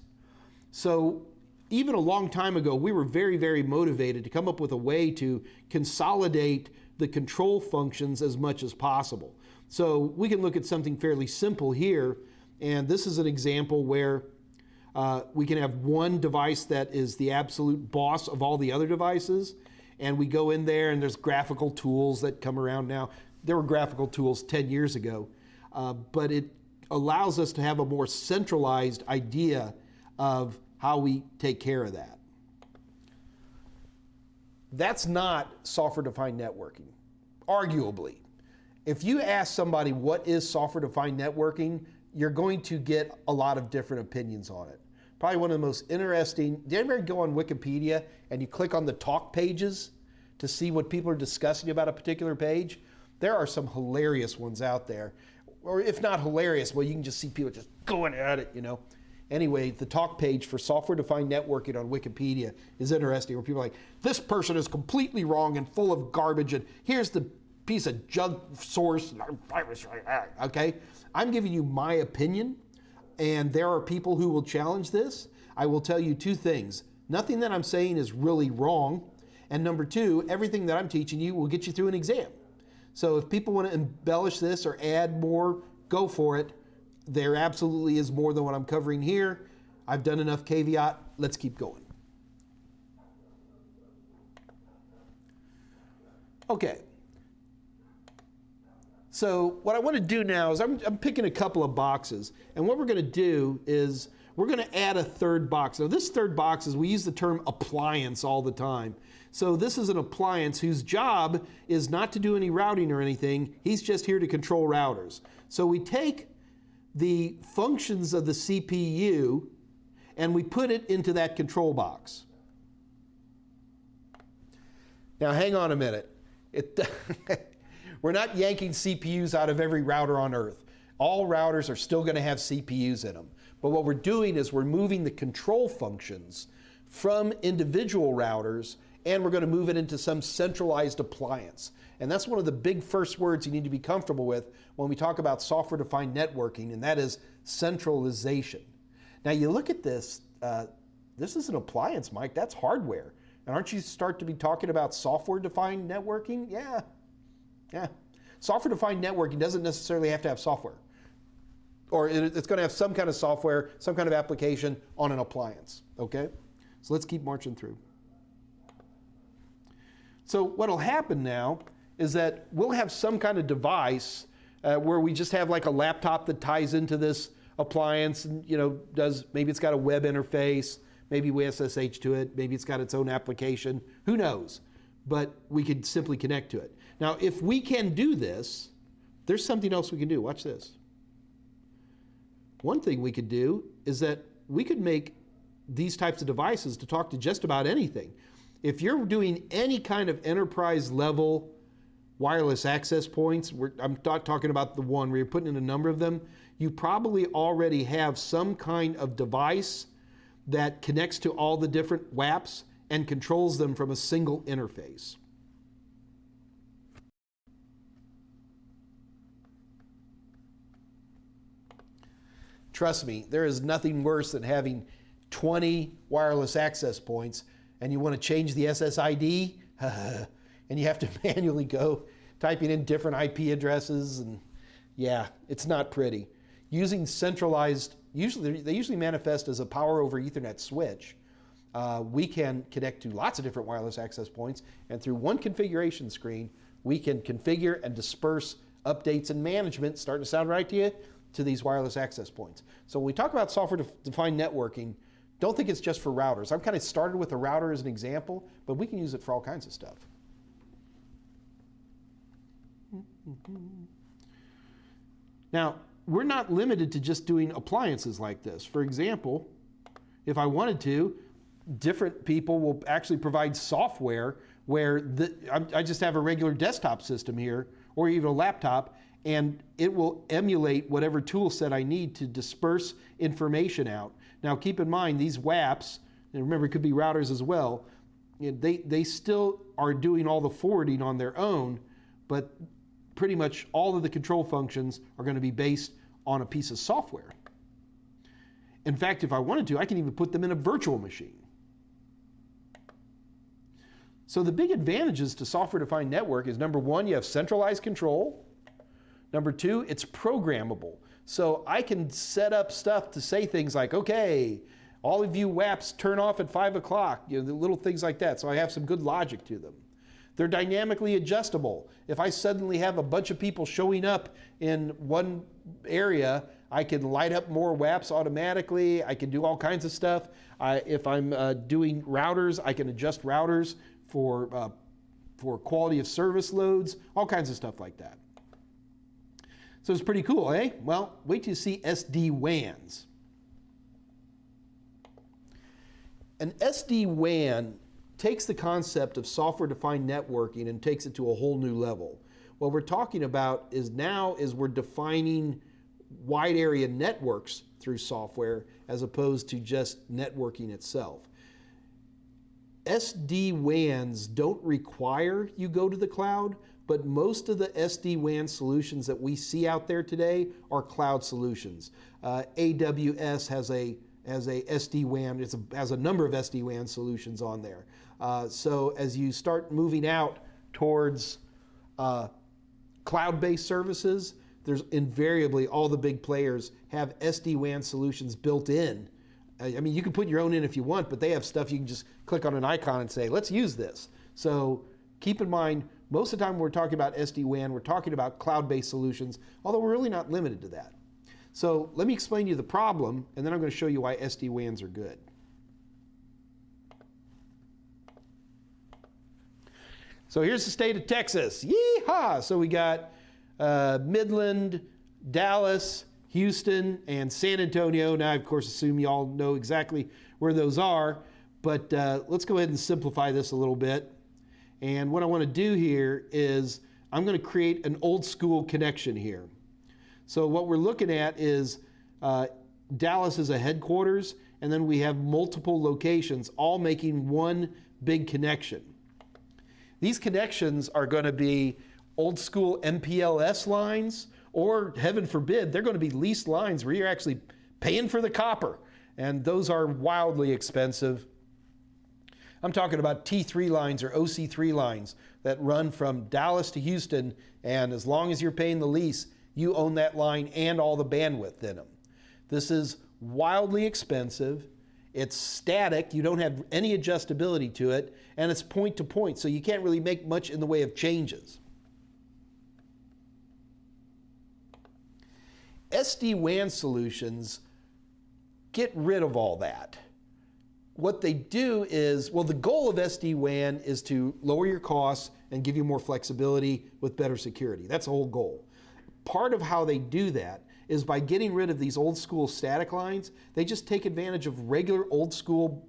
So even a long time ago, we were very, very motivated to come up with a way to consolidate the control functions as much as possible. So we can look at something fairly simple here, and this is an example where we can have one device that is the absolute boss of all the other devices, and we go in there and there's graphical tools that come around now. There were graphical tools 10 years ago, but it allows us to have a more centralized idea of how we take care of that. That's not software-defined networking, arguably. If you ask somebody what is software-defined networking, you're going to get a lot of different opinions on it. Probably one of the most interesting, did anybody go on Wikipedia and you click on the talk pages to see what people are discussing about a particular page? There are some hilarious ones out there. Or if not hilarious, well, you can just see people just going at it, you know. Anyway, the talk page for software-defined networking on Wikipedia is interesting, where people are like, this person is completely wrong and full of garbage, and here's the piece of junk source, okay? I'm giving you my opinion, and there are people who will challenge this. I will tell you two things. Nothing that I'm saying is really wrong, and number two, everything that I'm teaching you will get you through an exam. So if people want to embellish this or add more, go for it. There absolutely is more than what I'm covering here. I've done enough caveat. Let's keep going. Okay. So what I want to do now is I'm picking a couple of boxes. And what we're going to do is we're going to add a third box. Now this third box is, we use the term appliance all the time. So this is an appliance whose job is not to do any routing or anything. He's just here to control routers. So we take the functions of the CPU and we put it into that control box. Now hang on a minute. We're not yanking CPUs out of every router on Earth. all routers are still going to have CPUs in them. But what we're doing is we're moving the control functions from individual routers, and we're going to move it into some centralized appliance. And that's one of the big first words you need to be comfortable with when we talk about software-defined networking, and that is centralization. Now you look at this, this is an appliance, Mike, that's hardware. And aren't you start to be talking about software-defined networking? Yeah. Software-defined networking doesn't necessarily have to have software. Or it's going to have some kind of software, some kind of application on an appliance, okay? So let's keep marching through. So what'll happen now is that we'll have some kind of device where we just have like a laptop that ties into this appliance and, you know, maybe it's got a web interface, maybe we SSH to it, maybe it's got its own application, who knows? But we could simply connect to it. Now, if we can do this, there's something else we can do. Watch this. One thing we could do is that we could make these types of devices to talk to just about anything. If you're doing any kind of enterprise level wireless access points, I'm not talking about the one where you're putting in a number of them, you probably already have some kind of device that connects to all the different WAPs and controls them from a single interface. Trust me, there is nothing worse than having 20 wireless access points and you want to change the SSID and you have to manually go typing in different IP addresses, and yeah, it's not pretty. Using centralized, they usually manifest as a power over Ethernet switch. We can connect to lots of different wireless access points, and through one configuration screen, we can configure and disperse updates and management, starting to sound right to you, to these wireless access points. So when we talk about software-defined networking, don't think it's just for routers. I've kind of started with a router as an example, but we can use it for all kinds of stuff. Now, we're not limited to just doing appliances like this. For example, if I wanted to, different people will actually provide software where I just have a regular desktop system here, or even a laptop, and it will emulate whatever tool set I need to disperse information out. Now keep in mind, these WAPs, and remember it could be routers as well, they still are doing all the forwarding on their own, but pretty much all of the control functions are going to be based on a piece of software. In fact, if I wanted to, I can even put them in a virtual machine. So the big advantages to software-defined network is, number one, you have centralized control. Number two, it's programmable. So I can set up stuff to say things like, okay, all of you WAPs turn off at 5 o'clock, the little things like that. So I have some good logic to them. They're dynamically adjustable. If I suddenly have a bunch of people showing up in one area, I can light up more WAPs automatically. I can do all kinds of stuff. If I'm doing routers, I can adjust routers for quality of service loads, all kinds of stuff like that. So it's pretty cool, eh? Well, wait till you see SD-WANs. An SD-WAN takes the concept of software-defined networking and takes it to a whole new level. What we're talking about is we're defining wide area networks through software as opposed to just networking itself. SD-WANs don't require you go to the cloud, but most of the SD-WAN solutions that we see out there today are cloud solutions. AWS has a SD-WAN, has a number of SD-WAN solutions on there. So as you start moving out towards cloud-based services, there's invariably all the big players have SD-WAN solutions built in. I mean, you can put your own in if you want, but they have stuff you can just click on an icon and say, let's use this. So keep in mind, most of the time when we're talking about SD-WAN, we're talking about cloud-based solutions, although we're really not limited to that. So let me explain to you the problem, and then I'm going to show you why SD-WANs are good. So here's the state of Texas. Yeehaw! So we got Midland, Dallas, Houston, and San Antonio. Now I, of course, assume you all know exactly where those are, but let's go ahead and simplify this a little bit. And what I want to do here is I'm going to create an old school connection here. So what we're looking at is Dallas is a headquarters, and then we have multiple locations all making one big connection. These connections are going to be old school MPLS lines, or heaven forbid, they're going to be leased lines where you're actually paying for the copper. And those are wildly expensive. I'm talking about T3 lines or OC3 lines that run from Dallas to Houston, and as long as you're paying the lease, you own that line and all the bandwidth in them. This is wildly expensive. It's static. You don't have any adjustability to it, and it's point to point, so you can't really make much in the way of changes. SD-WAN solutions get rid of all that. What they do is, well, the goal of SD-WAN is to lower your costs and give you more flexibility with better security. That's the whole goal. Part of how they do that is by getting rid of these old school static lines. They just take advantage of regular old school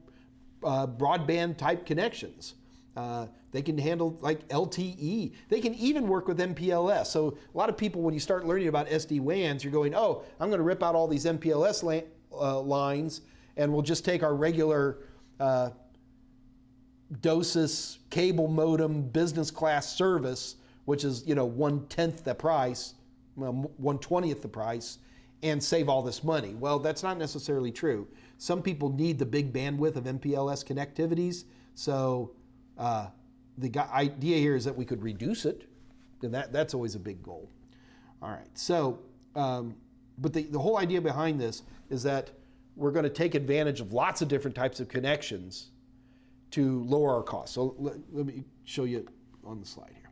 broadband type connections. They can handle like LTE. They can even work with MPLS. So a lot of people, when you start learning about SD-WANs, you're going, oh, I'm going to rip out all these MPLS lines, and we'll just take our regular DOCSIS cable modem business class service, which is 1/10 the price, 1/20th the price, and save all this money. Well, that's not necessarily true. Some people need the big bandwidth of MPLS connectivities, so the idea here is that we could reduce it, and that's always a big goal. All right, so, but the whole idea behind this is that we're going to take advantage of lots of different types of connections to lower our costs. So let me show you on the slide here.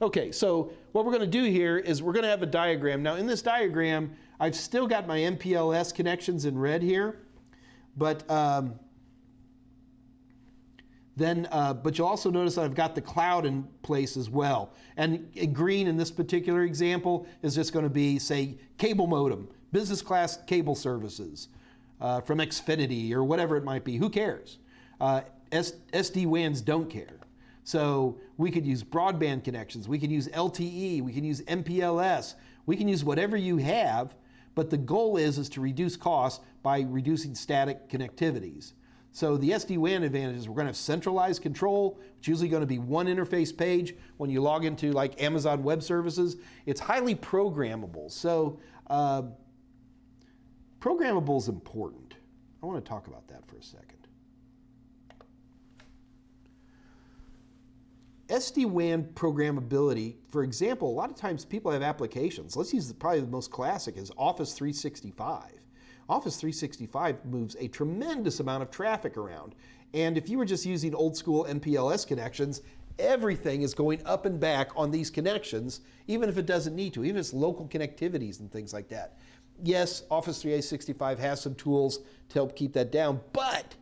Okay, so what we're going to do here is we're going to have a diagram. Now in this diagram, I've still got my MPLS connections in red here, but but you'll also notice that I've got the cloud in place as well. And green in this particular example is just going to be, say, cable modem, business class cable services from Xfinity or whatever it might be. Who cares? SD-WANs don't care. So we could use broadband connections, we could use LTE, we can use MPLS, we can use whatever you have, but the goal is to reduce costs by reducing static connectivities. So the SD-WAN advantage is we're going to have centralized control. It's usually going to be one interface page when you log into like Amazon Web Services. It's highly programmable. So programmable is important. I want to talk about that for a second. SD-WAN programmability, for example, a lot of times people have applications. Let's use probably the most classic is Office 365. Office 365 moves a tremendous amount of traffic around. And if you were just using old school MPLS connections, everything is going up and back on these connections, even if it doesn't need to, even if it's local connectivities and things like that. Yes, Office 365 has some tools to help keep that down, but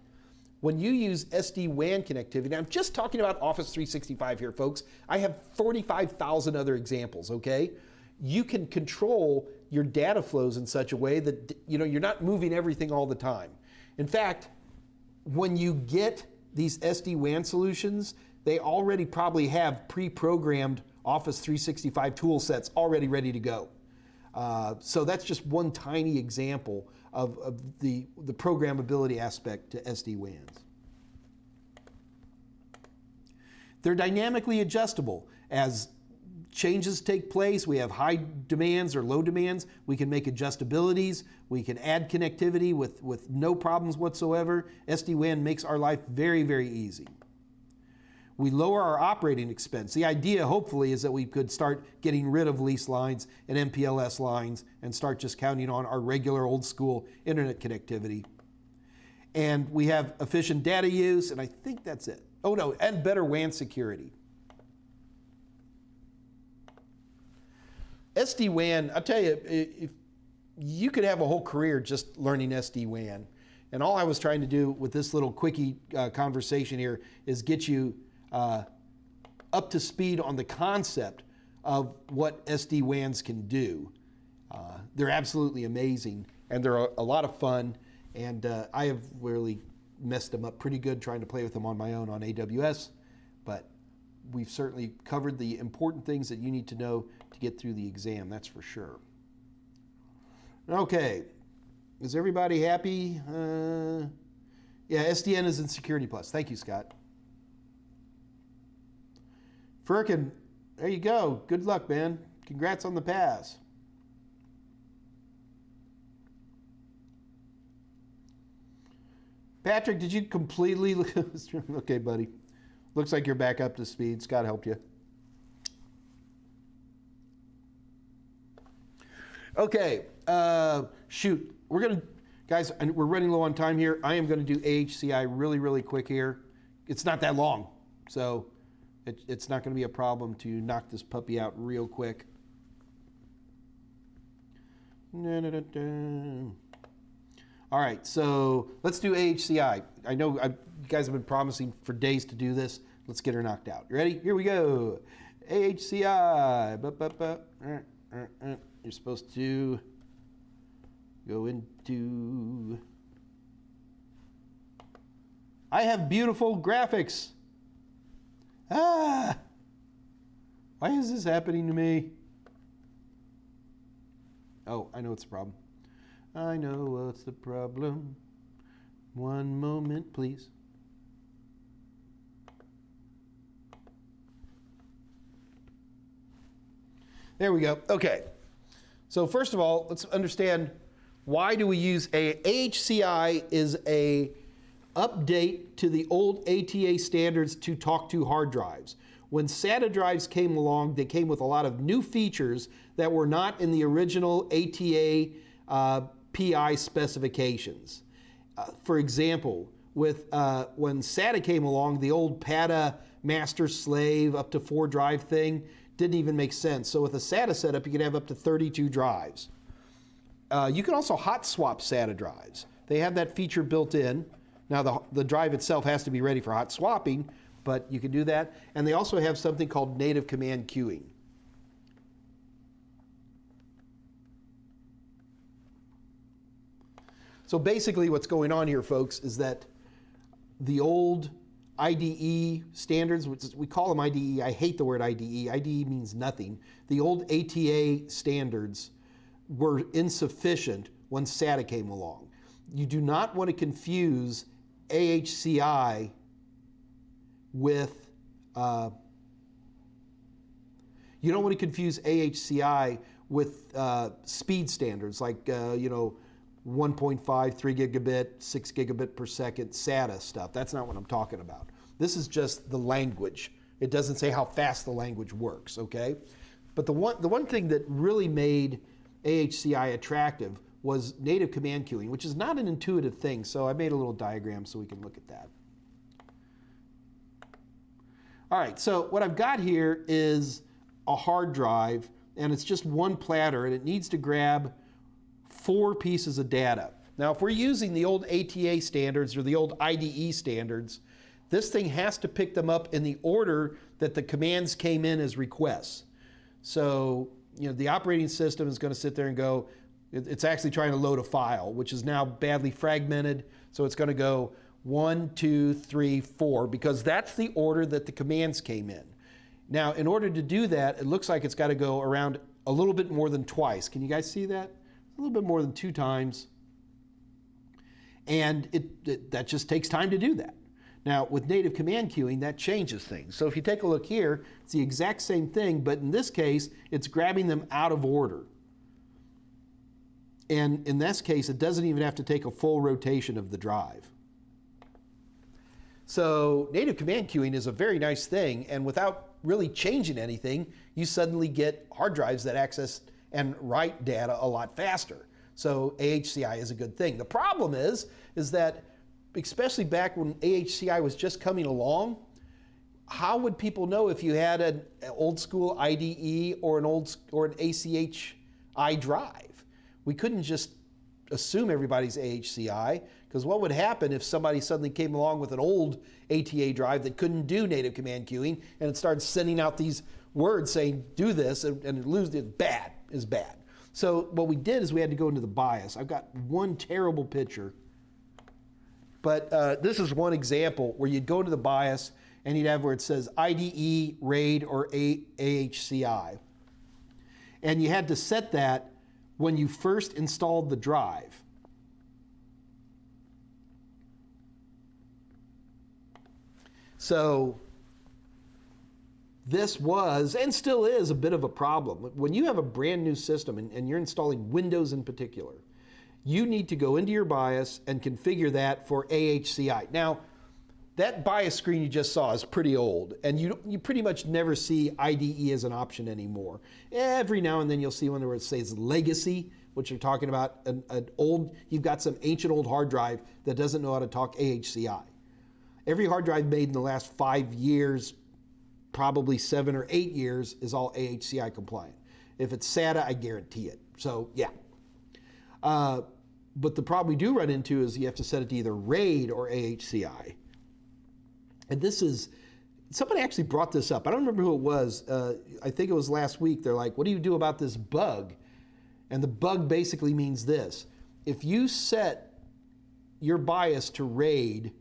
when you use SD-WAN connectivity, now I'm just talking about Office 365 here, folks. I have 45,000 other examples, okay? You can control your data flows in such a way that you're not moving everything all the time. In fact, when you get these SD-WAN solutions, they already probably have pre-programmed Office 365 tool sets already ready to go. So that's just one tiny example of the programmability aspect to SD-WANs. They're dynamically adjustable. As changes take place, we have high demands or low demands, we can make adjustabilities, we can add connectivity with no problems whatsoever. SD-WAN makes our life very, very easy. We lower our operating expense. The idea, hopefully, is that we could start getting rid of lease lines and MPLS lines and start just counting on our regular old school internet connectivity. And we have efficient data use, and I think that's it. Oh no, and better WAN security. SD-WAN, I'll tell you, if you could have a whole career just learning SD-WAN. And all I was trying to do with this little quickie conversation here is get you up to speed on the concept of what SD-WANs can do. They're absolutely amazing, and they're a lot of fun, and I have really messed them up pretty good trying to play with them on my own on AWS, but we've certainly covered the important things that you need to know to get through the exam, that's for sure. Okay, is everybody happy? Yeah, SDN is in Security Plus. Thank you, Scott. Firkin, there you go. Good luck, man. Congrats on the pass. Patrick, did you completely look at this? Okay, buddy. Looks like you're back up to speed. Scott helped you. Okay, shoot. We're going to, guys, we're running low on time here. I am going to do AHCI really, really quick here. It's not that long, so it's not going to be a problem to knock this puppy out real quick. All right, so let's do AHCI. I know you guys have been promising for days to do this. Let's get her knocked out. You ready? Here we go. AHCI. You're supposed to go into... I have beautiful graphics. Ah! Why is this happening to me? Oh, I know what's the problem. I know what's the problem. One moment, please. There we go. Okay. So first of all, let's understand, why do we use AHCI is a update to the old ATA standards to talk to hard drives. When SATA drives came along, they came with a lot of new features that were not in the original ATA PI specifications. For example, with when SATA came along, the old PATA master slave up to 4 drive thing didn't even make sense. So with a SATA setup, you could have up to 32 drives. You can also hot swap SATA drives. They have that feature built in. Now the drive itself has to be ready for hot swapping, but you can do that. And they also have something called native command queuing. So basically what's going on here, folks, is that the old IDE standards, which is, we call them IDE, I hate the word IDE. IDE means nothing. The old ATA standards were insufficient when SATA came along. You do not want to confuse AHCI with, you don't want to confuse AHCI with speed standards like, 1.5, 3 gigabit, 6 gigabit per second SATA stuff. That's not what I'm talking about. This is just the language. It doesn't say how fast the language works, okay? But the one thing that really made AHCI attractive was native command queuing, which is not an intuitive thing, so I made a little diagram so we can look at that. All right, so what I've got here is a hard drive, and it's just one platter, and it needs to grab 4 pieces of data. Now, if we're using the old ATA standards or the old IDE standards, this thing has to pick them up in the order that the commands came in as requests. So, the operating system is going to sit there and go, it's actually trying to load a file, which is now badly fragmented. So it's going to go 1, 2, 3, 4, because that's the order that the commands came in. Now, in order to do that, it looks like it's got to go around a little bit more than twice. Can you guys see that? A little bit more than 2 times. And that just takes time to do that. Now, with native command queuing, that changes things. So if you take a look here, it's the exact same thing, but in this case, it's grabbing them out of order. And in this case, it doesn't even have to take a full rotation of the drive. So native command queuing is a very nice thing, and without really changing anything, you suddenly get hard drives that access and write data a lot faster. So AHCI is a good thing. The problem is that, especially back when AHCI was just coming along, how would people know if you had an old school IDE or an ACHI drive? We couldn't just assume everybody's AHCI, because what would happen if somebody suddenly came along with an old ATA drive that couldn't do native command queuing, and it started sending out these words saying, do this, and it lose it, bad is bad. So what we did is we had to go into the BIOS. I've got one terrible picture, but this is one example where you'd go into the BIOS and you'd have where it says IDE, RAID, or AHCI. And you had to set that when you first installed the drive. So this was, and still is, a bit of a problem. When you have a brand new system and you're installing Windows in particular, you need to go into your BIOS and configure that for AHCI. Now, that BIOS screen you just saw is pretty old, and you pretty much never see IDE as an option anymore. Every now and then you'll see one where it says legacy, which you're talking about an old, you've got some ancient old hard drive that doesn't know how to talk AHCI. Every hard drive made in the last 5 years, probably 7 or 8 years, is all AHCI compliant. If it's SATA, I guarantee it. So yeah. But the problem we do run into is you have to set it to either RAID or AHCI. And this is, somebody actually brought this up. I don't remember who it was. I think it was last week. They're like, what do you do about this bug? And the bug basically means this. If you set your BIOS to RAID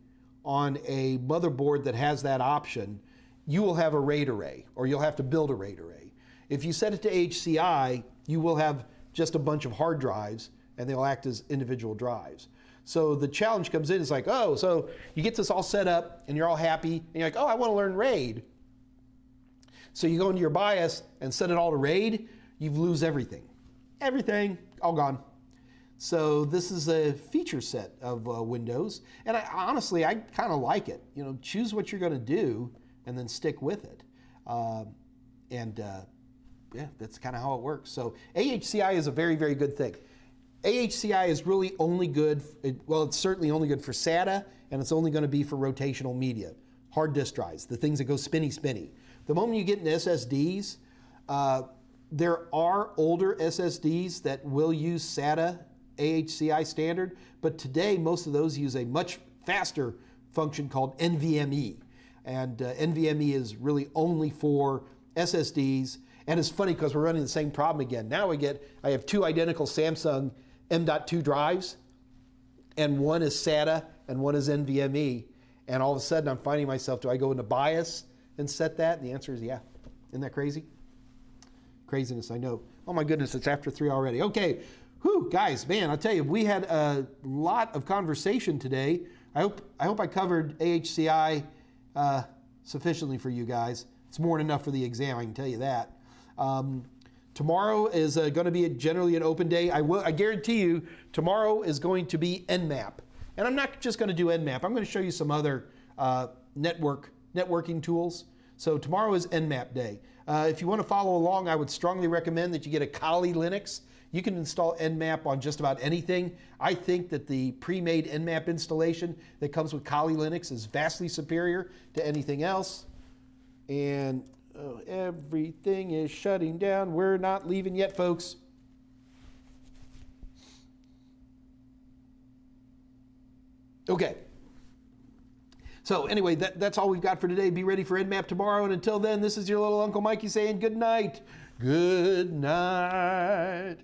on a motherboard that has that option, you will have a RAID array, or you'll have to build a RAID array. If you set it to HCI, you will have just a bunch of hard drives, and they'll act as individual drives. So the challenge comes in, it's like, oh, so you get this all set up, and you're all happy, and you're like, oh, I want to learn RAID. So you go into your BIOS and set it all to RAID, you lose everything. Everything, all gone. So this is a feature set of Windows, and honestly, I kind of like it. You know, choose what you're going to do, and then stick with it. Yeah, that's kind of how it works. So AHCI is a very, very good thing. AHCI is really only good, well, it's certainly only good for SATA, and it's only going to be for rotational media, hard disk drives, the things that go spinny. The moment you get into SSDs, there are older SSDs that will use SATA AHCI standard, but today most of those use a much faster function called NVMe. And NVMe is really only for SSDs. And it's funny because we're running the same problem again. Now I have 2 identical Samsung M.2 drives, and one is SATA and one is NVMe. And all of a sudden I'm finding myself, do I go into BIOS and set that? And the answer is yeah. Isn't that crazy? Craziness, I know. Oh my goodness, it's after 3 already. Okay, whew, guys, man, I'll tell you, we had a lot of conversation today. I hope I covered AHCI sufficiently for you guys. It's more than enough for the exam, I can tell you that. Tomorrow is going to be generally an open day. I guarantee you, tomorrow is going to be Nmap. And I'm not just going to do Nmap. I'm going to show you some other networking tools. So tomorrow is Nmap day. If you want to follow along, I would strongly recommend that you get a Kali Linux. You can install Nmap on just about anything. I think that the pre-made Nmap installation that comes with Kali Linux is vastly superior to anything else. And everything is shutting down. We're not leaving yet, folks. Okay. So anyway, that's all we've got for today. Be ready for Nmap tomorrow. And until then, this is your little Uncle Mikey saying good night. Good night.